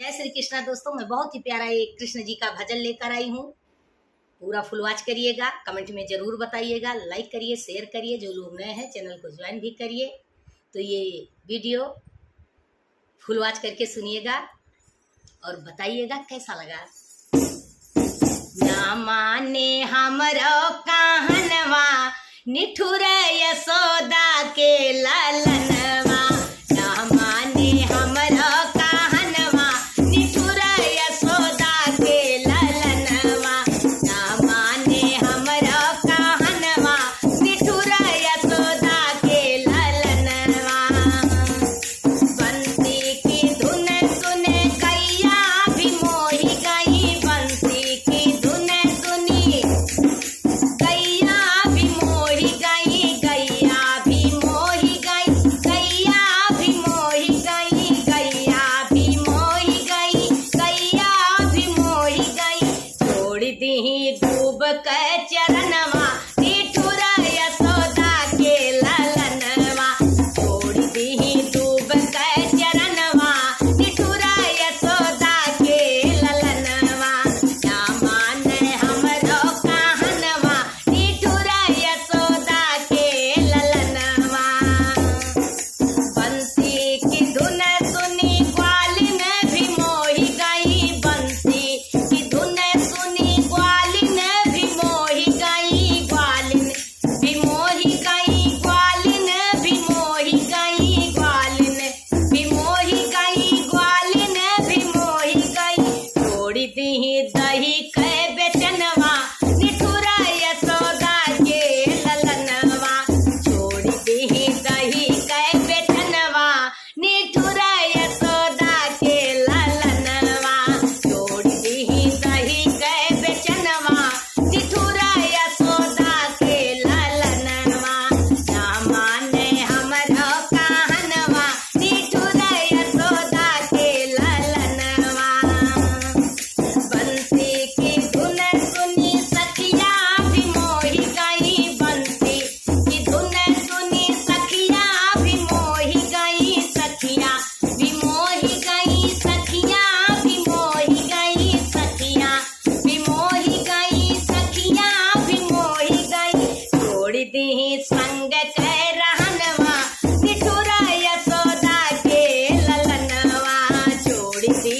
जय श्री कृष्णा दोस्तों, मैं बहुत ही प्यारा एक कृष्ण जी का भजन लेकर आई हूँ। पूरा फुल वॉच करिएगा, कमेंट में जरूर बताइएगा, लाइक करिए, शेयर करिए, जो लोग नए हैं चैनल को ज्वाइन भी करिए। तो ये वीडियो फुल वॉच करके सुनिएगा और बताइएगा कैसा लगा। ना माने हमरो कहनवा, निठुर यशोदा के ललनवा। ना माने हमरो कहनवा, निठुर यशोदा के ललनवा। ना माने हमरो कहनवा, निठुर यशोदा के ललनवा। बंसी की धुन सुने गैया भी मोही गई, बंसी की धुन सुनी गैया भी मोही गई, गैया भी मोही गई, गैया भी मोही गई, गैया भी मोही गई, गैया भी मोही गई। छोड़ दी डूब के चरणवा, निठुर यशोदा के ललनवा। छोड़ दी डूब के चरणवा, निठुर यशोदा के ललनवा। ना माने हमरो कहनवा, निठुर यशोदा के ललनवा। बंसी की धुन सुनी ग्वालिन भी मोही गई, बंसी की धुन सुनी ग्वालिन भी मोही गई, ग्वालिन भी मोही गई, ग्वालिन भी मोही गई, ग्वालिन भी मोही गई, ग्वालिन भी मोही गई। छोड़ दी दही के बेचनवा, निठुर यशोदा के ललनवा। छोड़ दी दही के बेचनवा, निठुर यशोदा के ललनवा। छोड़ दी दही के बेचनवा, निठुर यशोदा के ललनवा। ना माने हमरो कहनवा, निठुर यशोदा के ललनवा। बंसी की धुन सुनी सखिया भी मोही गई, बंसी की धुन सुनी सखिया भी मोही गई, सखिया भी मोही गई, सखिया भी मोही गई, सखिया भी मोही गई, सखिया भी मोही गई। छोड़ दी संग के रहनवा, निठुर यशोदा के ललनवा। छोड़ दी